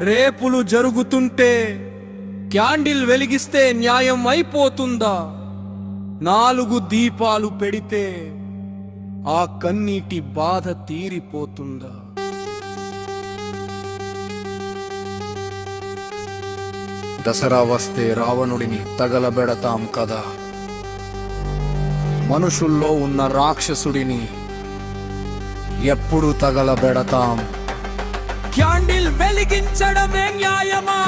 రేపులు జరుగుతుంటే క్యాండిల్ వెలిగిస్తే న్యాయం అయిపోతుందా? 4 దీపాలు పెడితే ఆ కన్నీటి బాధ తీరిపోతుందా? దసరా వస్తే రావణుడిని తగలబెడతాం కదా, మనుషుల్లో ఉన్న రాక్షసుడిని ఎప్పుడు తగలబెడతాం? క్యాండిల్ వెలిగించడమే న్యాయమా?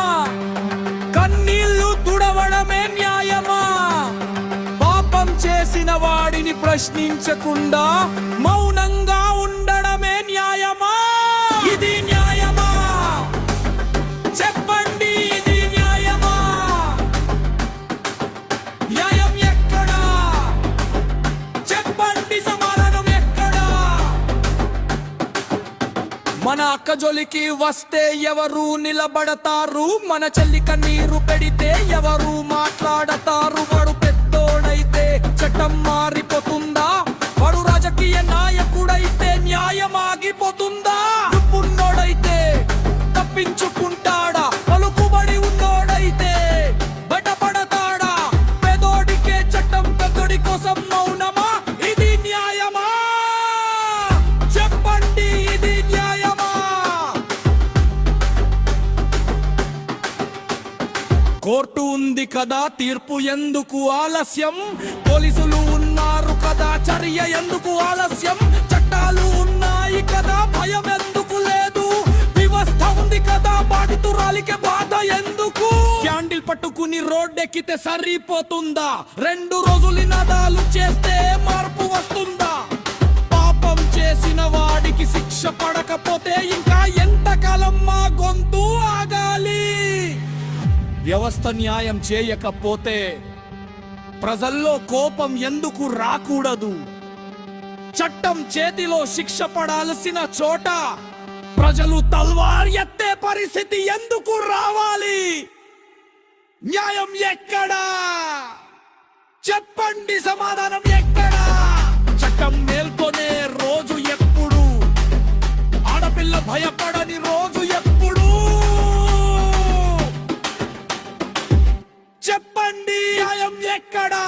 కన్నీళ్లు తుడవడమే న్యాయమా? పాపం చేసిన వాడిని ప్రశ్నించకుండా మౌనంగా ఉండడమే న్యాయమా? ఇది న్యాయమా? చెప్పండి, ఇది న్యాయమా? న్యాయం ఎక్కడా? చెప్పండి, సమాధానం ఎక్కడా? మన అక్క జోలికి వస్తే ఎవరు నిలబడతారు? మన చెల్లి కన్నీరు పెడితే ఎవరు మాట్లాడతారు? వాడు పెద్దోడైతే చట్టం మారిపోతుందా? వాడు రాజకీయ నాయకుడైతే న్యాయం ఆగిపోతుందా? ఉన్నోడైతే తప్పించుకుంటాడా? పలుకుబడి ఉన్నోడైతే బయటపడతాడా? పేదోడికే చట్టం, పెద్దోడి కోసం మౌనమా? ఇది న్యాయమా? చెప్పండి, ఇది న్యాయమా? కోర్టు ఉంది కదా, తీర్పు ఎందుకు ఆలస్యం? పోలీసులు ఉన్నారు కదా, చర్య ఎందుకు ఆలస్యం? చట్టాలు ఉన్నాయి కదా, భయం ఎందుకు లేదు? వ్యవస్థ ఉంది కదా, బాధితురాలికే బాధ ఎందుకు? క్యాండిల్ పట్టుకుని రోడ్డెక్కితే సరిపోతుందా? 2 రోజులు నినాదాలు చేస్తే మార్పు వస్తుందా? పాపం చేసిన వాడికి శిక్ష పడకపోతే ఇంకా ఎంతకాలం మా గొంతు ఆగాలి? వ్యవస్థ న్యాయం చేయకపోతే ప్రజల్లో కోపం ఎందుకు రాకూడదు? చట్టం చేతిలో శిక్ష పడాల్సిన చోట ప్రజలు తల్వార్ ఎత్తే పరిస్థితి ఎందుకు రావాలి? న్యాయం ఎక్కడా? చెప్పండి, సమాధానం ఎక్కడా? చట్టం మేల్కొనే రోజు ఎప్పుడు? ఆడపిల్ల భయపడని రోజు ఎప్పుడు? చెప్పండి, న్యాయం ఎక్కడా?